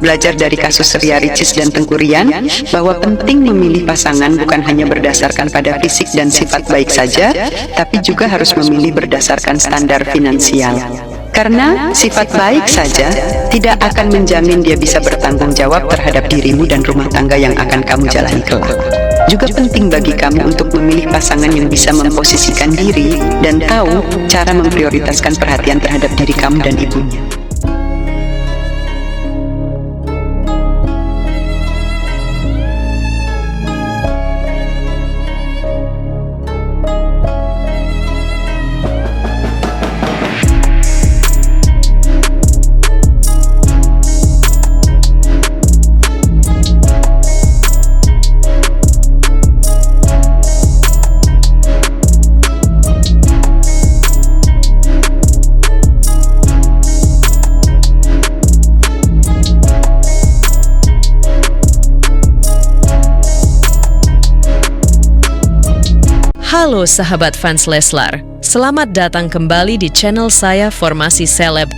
belajar dari kasus Ria Ricis dan Teuku Ryan bahwa penting memilih pasangan bukan hanya berdasarkan pada fisik dan sifat baik saja, tapi juga harus memilih berdasarkan standar finansial. Karena sifat baik saja tidak akan menjamin dia bisa bertanggung jawab terhadap dirimu dan rumah tangga yang akan kamu jalani kelak. Juga penting bagi kamu untuk memilih pasangan yang bisa memposisikan diri dan tahu cara memprioritaskan perhatian terhadap diri kamu dan ibunya. Halo sahabat fans Leslar, selamat datang kembali di channel saya Formasi Seleb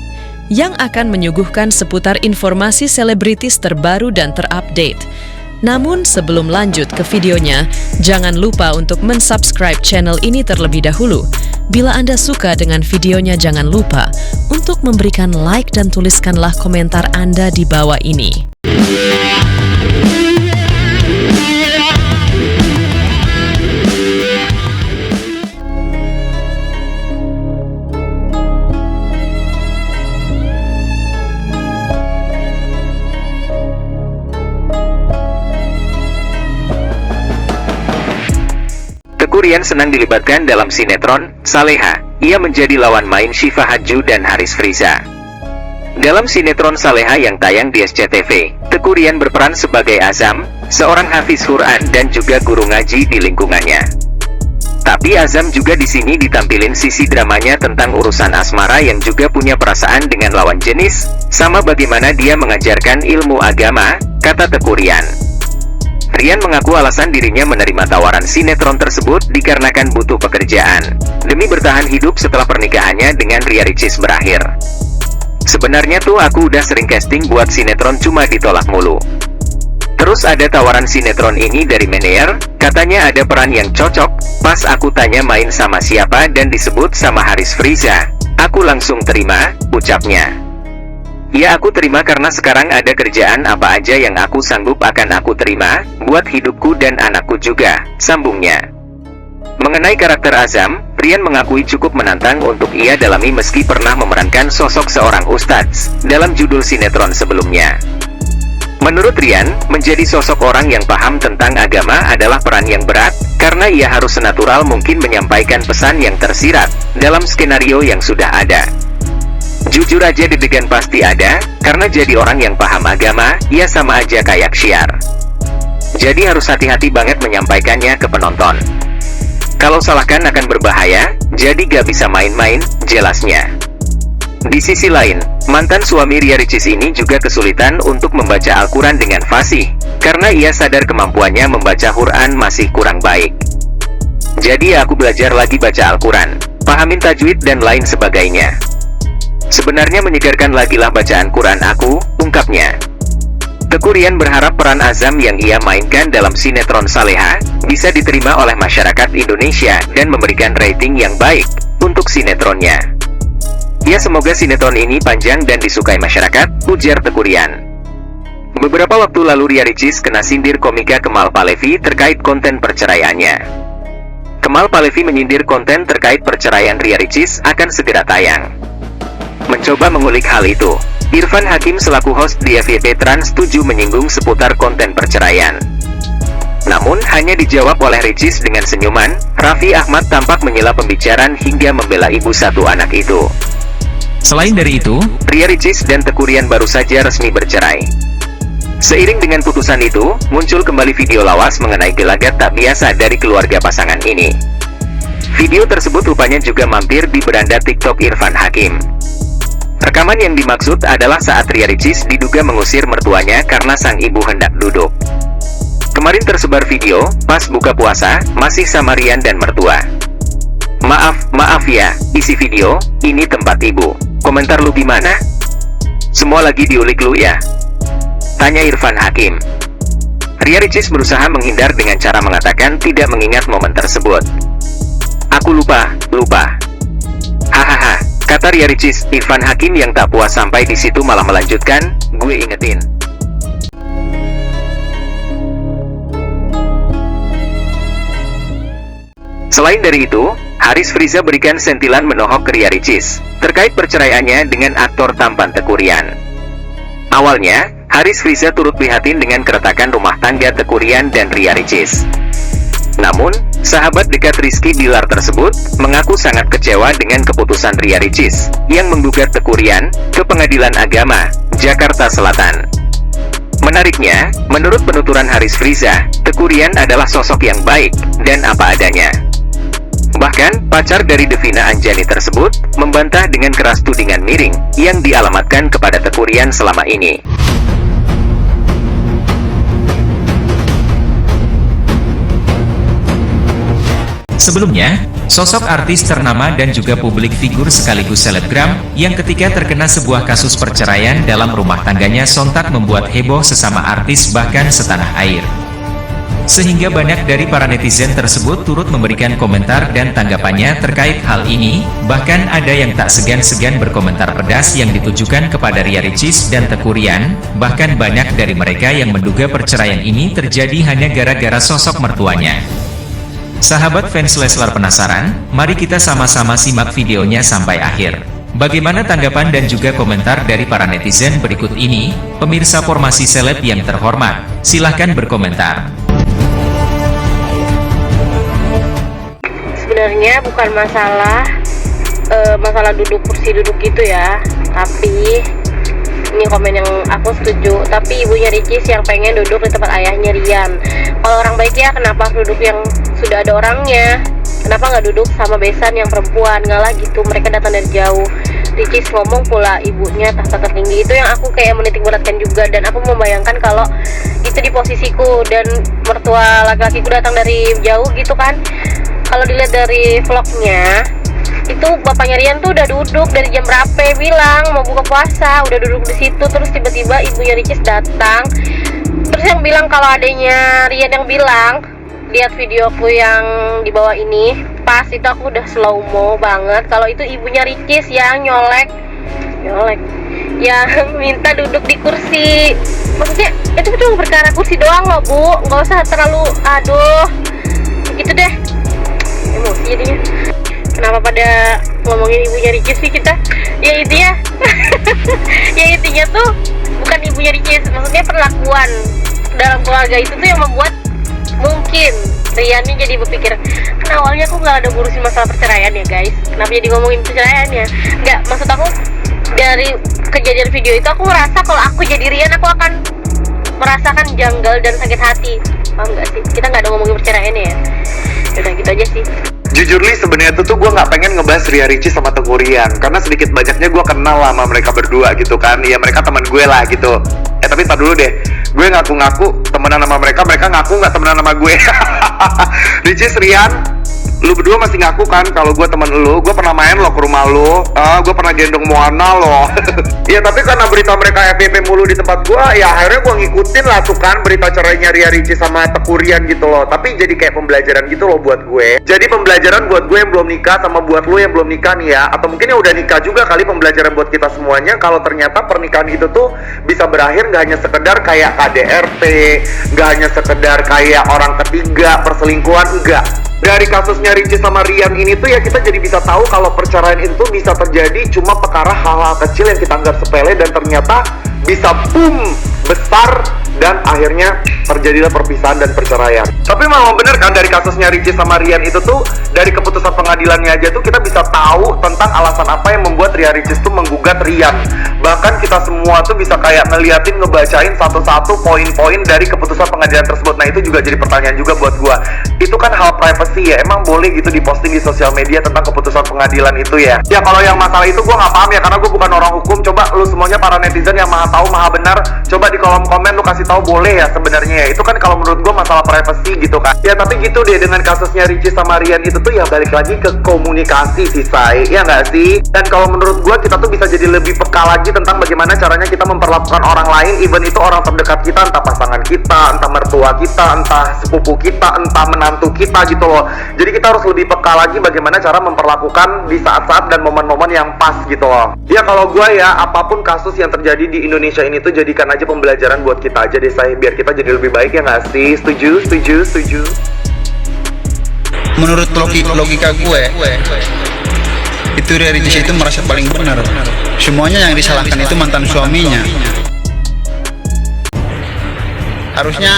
yang akan menyuguhkan seputar informasi selebritis terbaru dan terupdate. Namun sebelum lanjut ke videonya, jangan lupa untuk mensubscribe channel ini terlebih dahulu. Bila Anda suka dengan videonya, jangan lupa untuk memberikan like dan tuliskanlah komentar Anda di bawah ini. Teuku Ryan senang dilibatkan dalam sinetron Saleha. Ia menjadi lawan main Syifa Hadju dan Haris Friza. Dalam sinetron Saleha yang tayang di SCTV, Teuku Ryan berperan sebagai Azam, seorang hafiz Quran dan juga guru ngaji di lingkungannya. Tapi Azam juga di sini ditampilin sisi dramanya tentang urusan asmara yang juga punya perasaan dengan lawan jenis, sama bagaimana dia mengajarkan ilmu agama, kata Teuku Ryan. Ryan mengaku alasan dirinya menerima tawaran sinetron tersebut dikarenakan butuh pekerjaan, demi bertahan hidup setelah pernikahannya dengan Ria Ricis berakhir. Sebenarnya tuh aku udah sering casting buat sinetron cuma ditolak mulu. Terus ada tawaran sinetron ini dari Meneer, katanya ada peran yang cocok, pas aku tanya main sama siapa dan disebut sama Haris Friza. Aku langsung terima, ucapnya. Ya aku terima karena sekarang ada kerjaan apa aja yang aku sanggup akan aku terima, buat hidupku dan anakku juga, sambungnya. Mengenai karakter Azam, Ryan mengakui cukup menantang untuk ia dalami meski pernah memerankan sosok seorang ustadz dalam judul sinetron sebelumnya. Menurut Ryan, menjadi sosok orang yang paham tentang agama adalah peran yang berat, karena ia harus senatural mungkin menyampaikan pesan yang tersirat dalam skenario yang sudah ada. Jujur aja deg-degan pasti ada, karena jadi orang yang paham agama, ya sama aja kayak syiar. Jadi harus hati-hati banget menyampaikannya ke penonton. Kalau salahkan akan berbahaya, jadi gak bisa main-main, jelasnya. Di sisi lain, mantan suami Ria Ricis ini juga kesulitan untuk membaca Al-Quran dengan fasih, karena ia sadar kemampuannya membaca Quran masih kurang baik. Jadi aku belajar lagi baca Al-Quran, pahamin tajwid dan lain sebagainya. Sebenarnya menyegarkan lagilah bacaan Quran aku, ungkapnya. Teuku Ryan berharap peran Azam yang ia mainkan dalam sinetron Saleha bisa diterima oleh masyarakat Indonesia dan memberikan rating yang baik untuk sinetronnya. Ya semoga sinetron ini panjang dan disukai masyarakat, ujar Teuku Ryan. Beberapa waktu lalu Ria Ricis kena sindir komika Kemal Palevi terkait konten perceraiannya. Kemal Palevi menyindir konten terkait perceraian Ria Ricis akan segera tayang. Mencoba mengulik hal itu, Irfan Hakim selaku host di FYP Trans 7 menyinggung seputar konten perceraian. Namun, hanya dijawab oleh Ricis dengan senyuman. Raffi Ahmad tampak menyela pembicaraan hingga membela ibu satu anak itu. Selain dari itu, Ria Ricis dan Teuku Ryan baru saja resmi bercerai. Seiring dengan putusan itu, muncul kembali video lawas mengenai gelagat tak biasa dari keluarga pasangan ini. Video tersebut rupanya juga mampir di beranda TikTok Irfan Hakim. Rekaman yang dimaksud adalah saat Ria Ricis diduga mengusir mertuanya karena sang ibu hendak duduk. Kemarin tersebar video, pas buka puasa, masih sama Ryan dan mertua. Maaf ya, isi video, ini tempat ibu. Komentar lu gimana? Semua lagi diulik lu ya. Tanya Irfan Hakim. Ria Ricis berusaha menghindar dengan cara mengatakan tidak mengingat momen tersebut. Aku lupa. Hahaha, kata Ria Ricis. Irfan Hakim yang tak puas sampai di situ malah melanjutkan, gue ingetin. Selain dari itu, Haris Friza berikan sentilan menohok ke Ria Ricis terkait perceraiannya dengan aktor tampan Teuku Ryan. Awalnya, Haris Friza turut prihatin dengan keretakan rumah tangga Teuku Ryan dan Ria Ricis. Namun, sahabat dekat Rizky Bilar tersebut mengaku sangat kecewa dengan keputusan Ria Ricis yang menggugat Teuku Ryan ke Pengadilan Agama, Jakarta Selatan. Menariknya, menurut penuturan Haris Friza, Teuku Ryan adalah sosok yang baik dan apa adanya. Bahkan, pacar dari Devina Anjani tersebut membantah dengan keras tudingan miring yang dialamatkan kepada Teuku Ryan selama ini. Sebelumnya, sosok artis ternama dan juga publik figur sekaligus selebgram yang ketika terkena sebuah kasus perceraian dalam rumah tangganya sontak membuat heboh sesama artis bahkan setanah air. Sehingga banyak dari para netizen tersebut turut memberikan komentar dan tanggapannya terkait hal ini, bahkan ada yang tak segan-segan berkomentar pedas yang ditujukan kepada Ria Ricis dan Teuku Ryan, bahkan banyak dari mereka yang menduga perceraian ini terjadi hanya gara-gara sosok mertuanya. Sahabat fans Leslar penasaran? Mari kita sama-sama simak videonya sampai akhir. Bagaimana tanggapan dan juga komentar dari para netizen berikut ini? Pemirsa Formasi Seleb yang terhormat, silahkan berkomentar. Sebenarnya bukan masalah duduk kursi duduk gitu ya, tapi ini komen yang aku setuju. Tapi ibunya Ricis yang pengen duduk di tempat ayahnya Rian. Kalau orang baik ya kenapa duduk yang sudah ada orangnya? Kenapa nggak duduk sama besan yang perempuan? Nggak lah gitu, mereka datang dari jauh. Ricis ngomong pula ibunya tahta tertinggi, itu yang aku kayak menitik beratkan juga. Dan aku membayangkan kalau itu di posisiku dan mertua laki-lakiku datang dari jauh gitu kan. Kalau dilihat dari vlognya, itu bapaknya Rian tuh udah duduk dari jam berapa bilang mau buka puasa, udah duduk di situ. Terus tiba-tiba ibunya Ricis datang, terus yang bilang kalau adanya Rian yang bilang lihat videoku yang di bawah ini, pas itu aku udah slow mo banget kalau itu ibunya Ricis yang nyolek yang minta duduk di kursi. Maksudnya itu cuma perkara kursi doang loh bu, nggak usah terlalu aduh gitu deh, emosi jadinya. Kenapa pada ngomongin ibunya Ricis sih kita? Ya intinya ya intinya tuh bukan ibunya Ricis, maksudnya perlakuan dalam keluarga itu tuh yang membuat mungkin Rian ini jadi berpikir, kan awalnya aku nggak ada ngurusin masalah perceraian ya guys, kenapa jadi ngomongin perceraiannya? Nggak, maksud aku dari kejadian video itu aku ngerasa kalau aku jadi Rian aku akan merasakan janggal dan sakit hati. Paham nggak sih? Kita nggak ada ngomongin perceraiannya ya. Udah gitu aja sih. Jujur li, sebenarnya tuh gue nggak pengen ngebahas Ria Ricis sama Teuku Ryan karena sedikit banyaknya gue kenal lah sama mereka berdua gitu kan. Ya mereka teman gue lah gitu. Tapi ntar dulu deh, gue ngaku-ngaku temenan sama mereka, mereka ngaku nggak temenan sama gue. Ricis, Ryan, lu berdua masih ngaku kan kalau gue temen lu, gue pernah main lo ke rumah lu, gue pernah gendong Moana lo. Ya tapi karena berita mereka FYP mulu di tempat gue, ya akhirnya gue ngikutin lah tuh kan berita cerainya Ria Ricis sama Teuku Ryan gitu loh. Tapi jadi kayak pembelajaran gitu loh buat gue. Jadi pembelajaran buat gue yang belum nikah sama buat lu yang belum nikah nih ya, atau mungkin yang udah nikah juga kali, pembelajaran buat kita semuanya kalau ternyata pernikahan itu tuh bisa berakhir nggak hanya sekedar kayak KDRT, nggak hanya sekedar kayak orang ketiga, perselingkuhan, enggak. Dari kasusnya Ricis sama Ryan ini tuh ya kita jadi bisa tahu kalau perceraian itu bisa terjadi cuma perkara hal-hal kecil yang kita anggap sepele dan ternyata bisa boom besar dan akhirnya terjadilah perpisahan dan perceraian. Tapi memang bener kan dari kasusnya Ricis sama Ryan itu tuh dari keputusan pengadilannya aja tuh kita bisa tahu tentang alasan apa yang membuat Ria Ricis tuh menggugat Ryan. Bahkan kita semua tuh bisa kayak ngeliatin, ngebacain satu-satu poin-poin dari keputusan pengadilan tersebut. Nah itu juga jadi pertanyaan juga buat gua. Itu kan hal privacy ya, emang boleh gitu diposting di sosial media tentang keputusan pengadilan itu ya? Ya kalau yang masalah itu gua nggak paham ya, karena gua bukan orang hukum. Coba lu semuanya para netizen yang maha tahu, maha benar, coba di kolom komen lu kasih tahu boleh ya sebenarnya ya. Itu kan kalau menurut gue masalah privacy gitu kan. Ya tapi gitu deh, dengan kasusnya Ricis sama Rian itu tuh ya balik lagi ke komunikasi sih, Say, ya nggak sih? Dan kalau menurut gue kita tuh bisa jadi lebih peka lagi tentang bagaimana caranya kita memperlakukan orang lain, even itu orang terdekat kita, entah pasangan kita, entah mertua kita, entah sepupu kita, entah menantu kita gitu loh. Jadi kita harus lebih peka lagi bagaimana cara memperlakukan di saat-saat dan momen-momen yang pas gitu loh. Ya kalau gue ya, apapun kasus yang terjadi di Indonesia ini tuh jadikan aja pembelajaran buat kita aja deh, Say, biar kita jadi lebih baik, ya nggak sih? Setuju? Menurut logika gue, itu Ricis itu merasa paling benar. Semuanya yang disalahkan itu mantan suaminya. Harusnya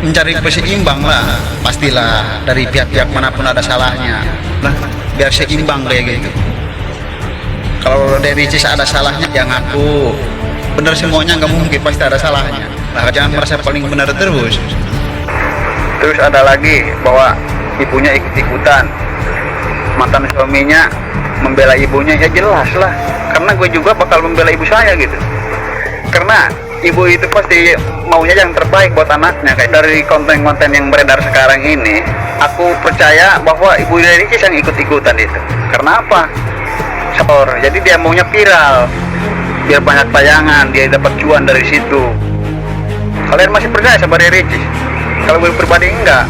mencari keseimbang lah, pastilah dari pihak-pihak manapun ada salahnya. Nah, biar seimbang kayak gitu. Kalau dari Ricis ada salahnya, ya ngaku. Benar semuanya nggak mungkin, pasti ada salahnya. Nah, jangan merasa paling benar terus. Terus ada lagi bahwa ibunya ikut-ikutan, mantan suaminya membela ibunya, ya jelas lah. Karena gue juga bakal membela ibu saya gitu. Karena ibu itu pasti maunya yang terbaik buat anaknya. Kayak dari konten-konten yang beredar sekarang ini, aku percaya bahwa ibu Ricis yang ikut-ikutan itu. Karena apa? Jadi dia maunya viral, biar banyak tayangan, dia dapat cuan dari situ. Kalian masih percaya sama Ricis? Kalau gue pribadi enggak.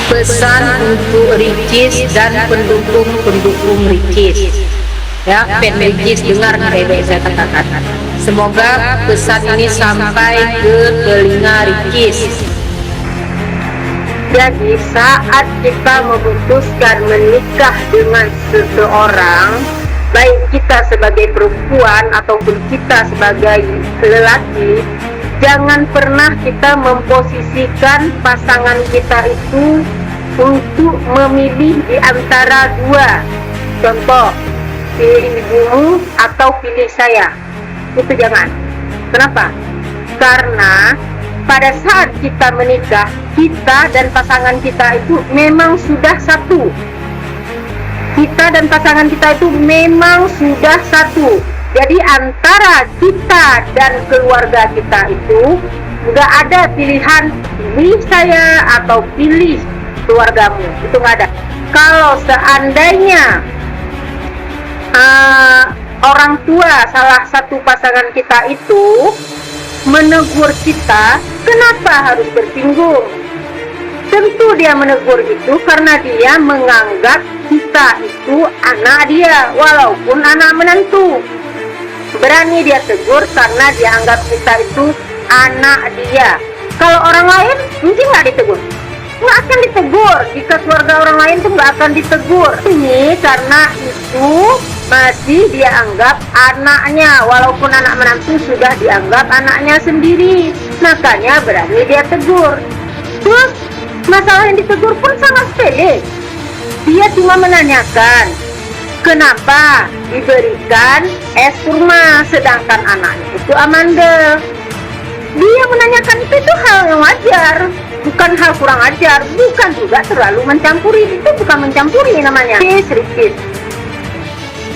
Pesan untuk Ricis dan pendukung Ricis, ya, fan Ricis, dengar baik-baik saya katakan. Semoga pesan ini sampai ke telinga Ricis. Jadi saat kita memutuskan menikah dengan seseorang, baik kita sebagai perempuan ataupun kita sebagai lelaki, jangan pernah kita memposisikan pasangan kita itu untuk memilih di antara dua. Contoh, pilih ibumu atau pilih saya. Itu jangan. Kenapa? Karena pada saat kita menikah, kita dan pasangan kita itu memang sudah satu. Kita dan pasangan kita itu memang sudah satu. Jadi antara kita dan keluarga kita itu nggak ada pilihan pilih saya atau pilih keluargamu. Itu nggak ada. Kalau seandainya orang tua salah satu pasangan kita itu menegur kita, kenapa harus bersinggung? Tentu dia menegur itu karena dia menganggap kita itu anak dia, walaupun anak menantu. Berani dia tegur karena dia anggap kita itu anak dia. Kalau orang lain mungkin nggak ditegur, nggak akan ditegur. Jika keluarga orang lain tuh nggak akan ditegur. Ini karena itu masih dia anggap anaknya, walaupun anak menantu sudah dianggap anaknya sendiri. Makanya berani dia tegur. Terus masalah yang ditegur pun sangat sepele. Dia cuma menanyakan kenapa diberikan es kurma sedangkan anaknya itu amandel. Dia menanyakan itu hal yang wajar, bukan hal kurang ajar, bukan juga terlalu mencampuri. Itu bukan mencampuri namanya. Sedikit.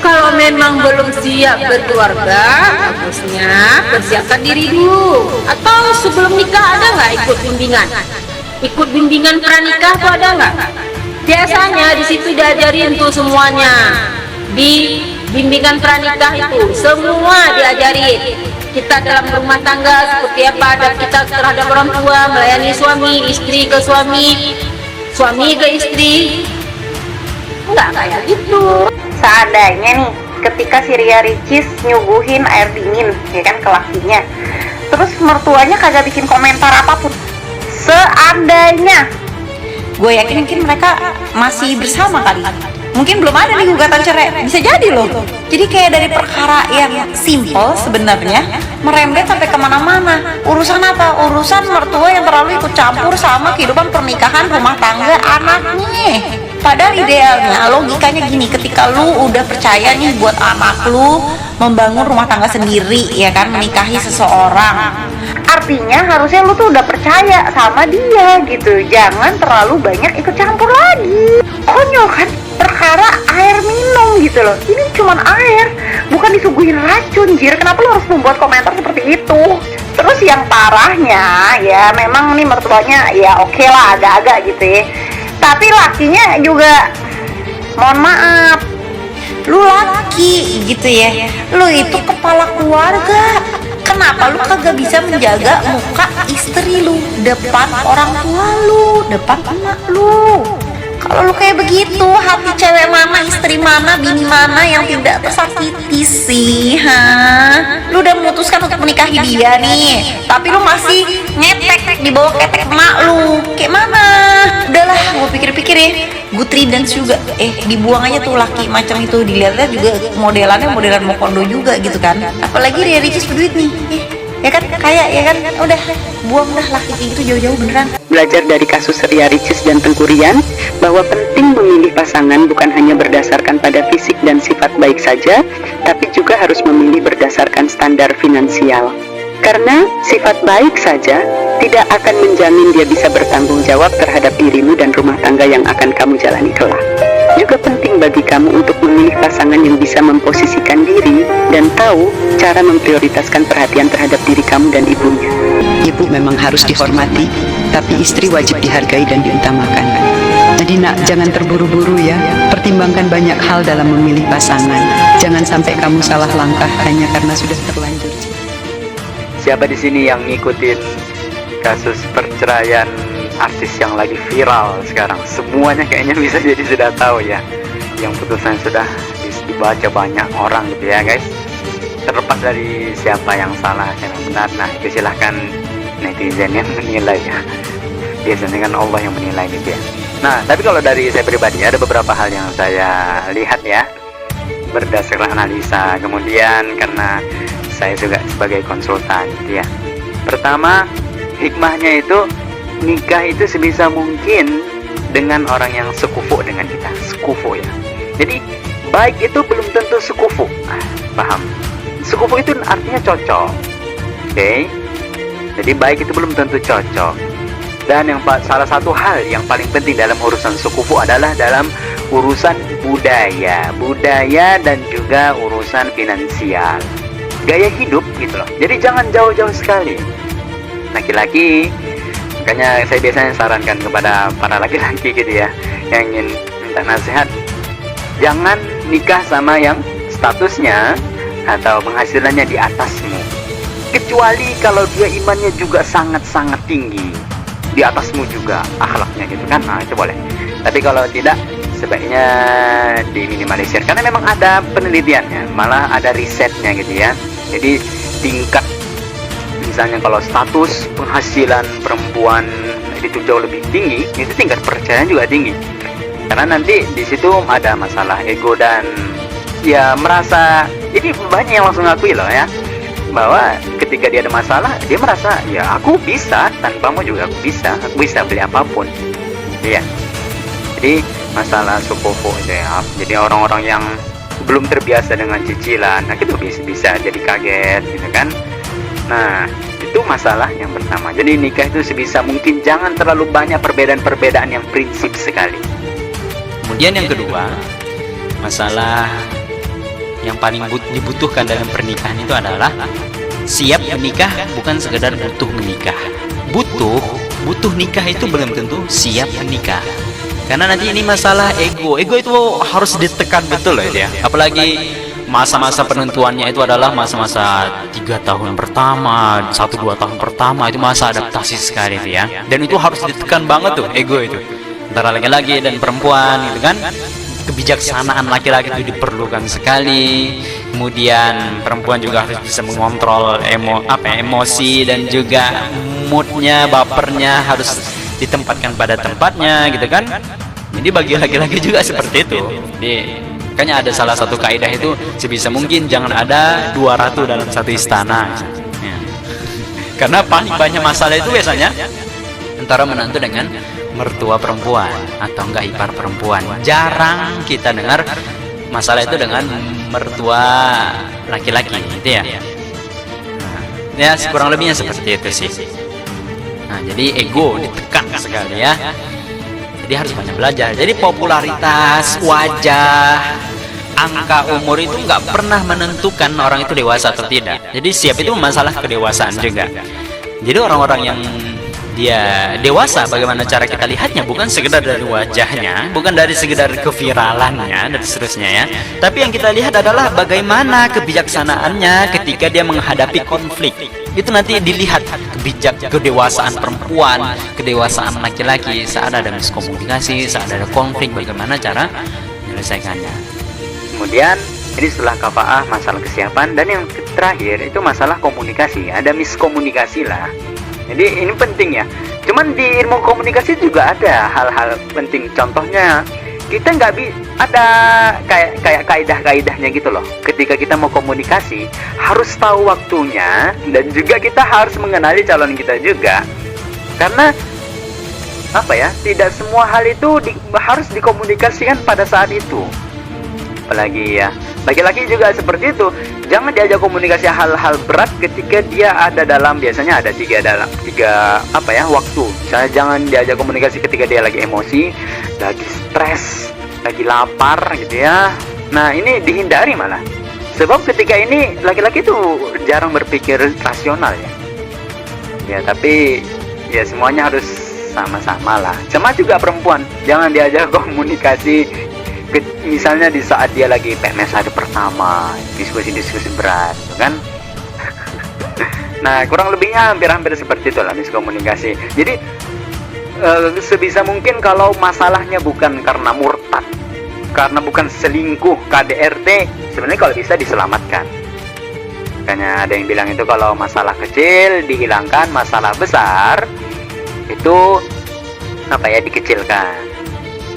Kalau memang belum siap berkeluarga, harusnya persiapkan diri dulu. Atau sebelum nikah ada nggak ikut bimbingan? Ikut bimbingan pranikah tuh ada nggak? Biasanya di situ diajarin tuh semuanya. Di bimbingan pranikah itu semua diajarin. Kita dalam rumah tangga seperti apa adab kita terhadap orang tua, melayani suami, istri ke suami, suami ke istri. Enggak kayak gitu. Seandainya nih, ketika si Ria Ricis nyuguhin air dingin, ya kan, ke lakinya, terus mertuanya kagak bikin komentar apapun. Seandainya, gue yakin mungkin mereka masih bersama kali. Mungkin belum ada nih gugatan cerai, bisa jadi loh. Jadi kayak dari perkara yang simple sebenarnya merembet sampai kemana-mana. Urusan apa? Urusan mertua yang terlalu ikut campur sama kehidupan pernikahan rumah tangga anaknya. Padahal idealnya, logikanya gini, ketika lu udah percaya nih buat anak lu membangun rumah tangga sendiri, ya kan, menikahi seseorang, artinya harusnya lu tuh udah percaya sama dia gitu. Jangan terlalu banyak ikut campur lagi. Konyol kan, perkara air minum gitu loh. Ini cuman air, bukan disuguhin racun, jir. Kenapa lu harus membuat komentar seperti itu? Terus yang parahnya ya memang nih mertuanya ya oke lah agak-agak gitu ya. Tapi lakinya juga mohon maaf, lu laki gitu ya, lu itu kepala keluarga. Kenapa lu kagak bisa menjaga muka istri lu depan orang tua lu, depan emak lu? Kalau lu kayak begitu, hati cewek mana, istri mana, bini mana yang tidak tersakiti sih, Lu udah memutuskan untuk menikahi dia nih, tapi lu masih ngetek di bawah ketek emak lu. Kayak mana? Udahlah, gue pikir-pikir ya, good riddance juga. Dibuang aja tuh laki macam itu. Dilihat-lihat juga modelannya modelan Mokondo juga gitu kan. Apalagi dia Ricis berduit nih, ya kan, kaya ya kan. Udah, buang dah laki kayak gitu jauh-jauh beneran. Belajar dari kasus Ria Ricis dan Tengku Rian bahwa penting memilih pasangan bukan hanya berdasarkan pada fisik dan sifat baik saja, tapi juga harus memilih berdasarkan standar finansial. Karena sifat baik saja tidak akan menjamin dia bisa bertanggung jawab terhadap dirimu dan rumah tangga yang akan kamu jalani kelak. Juga penting bagi kamu untuk memilih pasangan yang bisa memposisikan diri dan tahu cara memprioritaskan perhatian terhadap diri kamu dan ibunya. Ibu memang harus dihormati, tapi istri wajib dihargai dan diutamakan. Jadi nak, jangan terburu-buru ya. Pertimbangkan banyak hal dalam memilih pasangan. Jangan sampai kamu salah langkah hanya karena sudah terlanjur. Siapa di sini yang ngikutin kasus perceraian artis yang lagi viral sekarang? Semuanya kayaknya bisa jadi sudah tahu ya. Yang putusan sudah dibaca banyak orang gitu ya guys. Terlepas dari siapa yang salah, siapa yang benar, nah itu silahkan netizen yang menilai ya. Biasanya kan Allah yang menilai gitu ya. Nah, tapi kalau dari saya pribadi ada beberapa hal yang saya lihat ya, berdasarkan analisa, kemudian karena saya juga sebagai konsultan gitu ya. Pertama, hikmahnya itu nikah itu sebisa mungkin dengan orang yang sekufu dengan kita, sekufu ya. Jadi baik itu belum tentu sekufu, paham? Sekufu itu artinya cocok, oke? Jadi baik itu belum tentu cocok. Dan yang salah satu hal yang paling penting dalam urusan sekufu adalah dalam urusan budaya dan juga urusan finansial, gaya hidup gitu loh. Jadi jangan jauh-jauh sekali. Laki-laki, makanya saya biasanya sarankan kepada para laki-laki gitu ya, yang ingin minta nasihat, jangan nikah sama yang statusnya atau penghasilannya di atasmu, kecuali kalau dia imannya juga sangat-sangat tinggi, di atasmu juga akhlaknya gitu kan, nah itu boleh. Tapi kalau tidak, sebaiknya diminimalisir, karena memang ada penelitiannya, malah ada risetnya gitu ya. Jadi tingkat, misalnya kalau status penghasilan perempuan itu jauh lebih tinggi, itu tingkat percayaan juga tinggi, karena nanti di situ ada masalah ego dan ya merasa. Jadi banyak yang langsung ngakui loh ya, bahwa ketika dia ada masalah, dia merasa ya aku bisa, tanpamu juga aku bisa beli apapun. Iya. Jadi masalah sekufu itu ya. Jadi orang-orang yang belum terbiasa dengan cicilan, nah itu bisa jadi kaget gitu kan. Nah, itu masalah yang pertama. Jadi nikah itu sebisa mungkin jangan terlalu banyak perbedaan-perbedaan yang prinsip sekali. Kemudian yang kedua, masalah yang paling dibutuhkan dalam pernikahan itu adalah siap menikah, bukan sekedar butuh menikah. Butuh nikah itu belum tentu siap menikah. Karena nanti ini masalah ego itu harus ditekan betul loh ya. Apalagi masa-masa penentuannya itu adalah masa-masa 3 tahun pertama, 1-2 tahun pertama, itu masa adaptasi sekali itu ya. Dan itu harus ditekan banget tuh ego itu, antara laki-laki dan perempuan gitu kan. Kebijaksanaan laki-laki itu diperlukan sekali. Kemudian perempuan juga harus bisa mengontrol emosi dan juga moodnya, bapernya harus ditempatkan pada tempatnya gitu kan. Jadi bagi laki-laki juga seperti itu. Jadi makanya ada salah satu kaidah itu, sebisa mungkin jangan ada 2 ratu dalam satu istana ya. Karena paling banyak masalah itu biasanya antara menantu dengan mertua perempuan atau enggak ipar perempuan. Jarang kita dengar masalah itu dengan mertua laki-laki gitu ya. Ya kurang lebihnya seperti itu sih. Nah, jadi ego ditekan sekali ya. Jadi harus banyak belajar. Jadi popularitas, wajah, angka umur itu nggak pernah menentukan orang itu dewasa atau tidak. Jadi siap itu masalah kedewasaan juga. Jadi orang-orang yang dia dewasa, bagaimana cara kita lihatnya, bukan sekedar dari wajahnya, bukan dari sekedar keviralannya dan seterusnya ya, tapi yang kita lihat adalah bagaimana kebijaksanaannya ketika dia menghadapi konflik. Itu nanti dilihat kedewasaan perempuan, kedewasaan laki-laki saat ada miskomunikasi, saat ada konflik, bagaimana cara menyelesaikannya. Kemudian ini setelah kafaah masalah kesiapan, dan yang terakhir itu masalah komunikasi. Ada miskomunikasi lah. Jadi ini penting ya. Cuman di ilmu komunikasi juga ada hal-hal penting. Contohnya kita nggak ada kayak kaidah-kaidahnya gitu loh. Ketika kita mau komunikasi harus tahu waktunya, dan juga kita harus mengenali calon kita juga. Karena apa ya? Tidak semua hal itu harus dikomunikasikan pada saat itu. Apalagi ya, laki-laki juga seperti itu. Jangan diajak komunikasi hal-hal berat ketika dia ada dalam, biasanya ada tiga waktu. Misalnya jangan diajak komunikasi ketika dia lagi emosi, lagi stres, lagi lapar gitu ya. Nah ini dihindari malah. Sebab ketika ini laki-laki itu jarang berpikir rasional ya. Ya tapi ya semuanya harus sama-sama lah. Sama juga perempuan, jangan diajak komunikasi misalnya di saat dia lagi PMS hari pertama, diskusi berat, kan? Nah, kurang lebihnya hampir seperti itulah miskomunikasi. Jadi sebisa mungkin kalau masalahnya bukan karena murtad, karena bukan selingkuh, KDRT, sebenarnya kalau bisa diselamatkan. Makanya ada yang bilang itu kalau masalah kecil dihilangkan, masalah besar itu dikecilkan.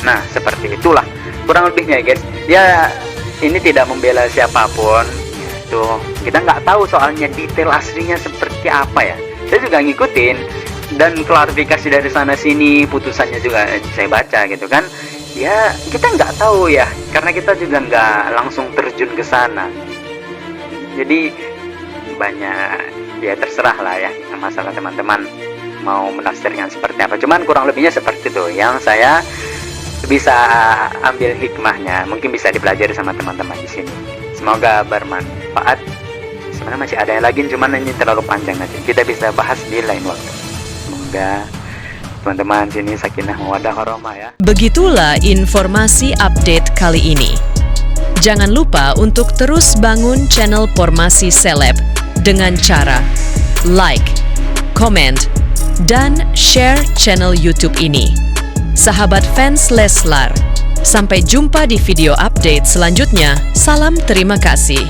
Nah, seperti itulah kurang lebihnya guys. Ya ini tidak membela siapapun, tuh kita nggak tahu soalnya detail aslinya seperti apa ya. Saya juga ngikutin dan klarifikasi dari sana sini, putusannya juga saya baca gitu kan. Ya kita nggak tahu ya, karena kita juga nggak langsung terjun ke sana. Jadi banyak ya, terserah lah ya, masalah teman-teman mau menafsirkan seperti apa. Cuman kurang lebihnya seperti itu yang saya bisa ambil hikmahnya, mungkin bisa dipelajari sama teman-teman di sini. Semoga bermanfaat. Sebenarnya masih ada yang lagi, cuman ini terlalu panjang, nanti kita bisa bahas di lain waktu. Semoga teman-teman sini sakinah mawaddah warahmah ya. Begitulah informasi update kali ini. Jangan lupa untuk terus bangun channel Formasi Seleb dengan cara like, comment, dan share channel YouTube ini. Sahabat fans Leslar, sampai jumpa di video update selanjutnya. Salam terima kasih.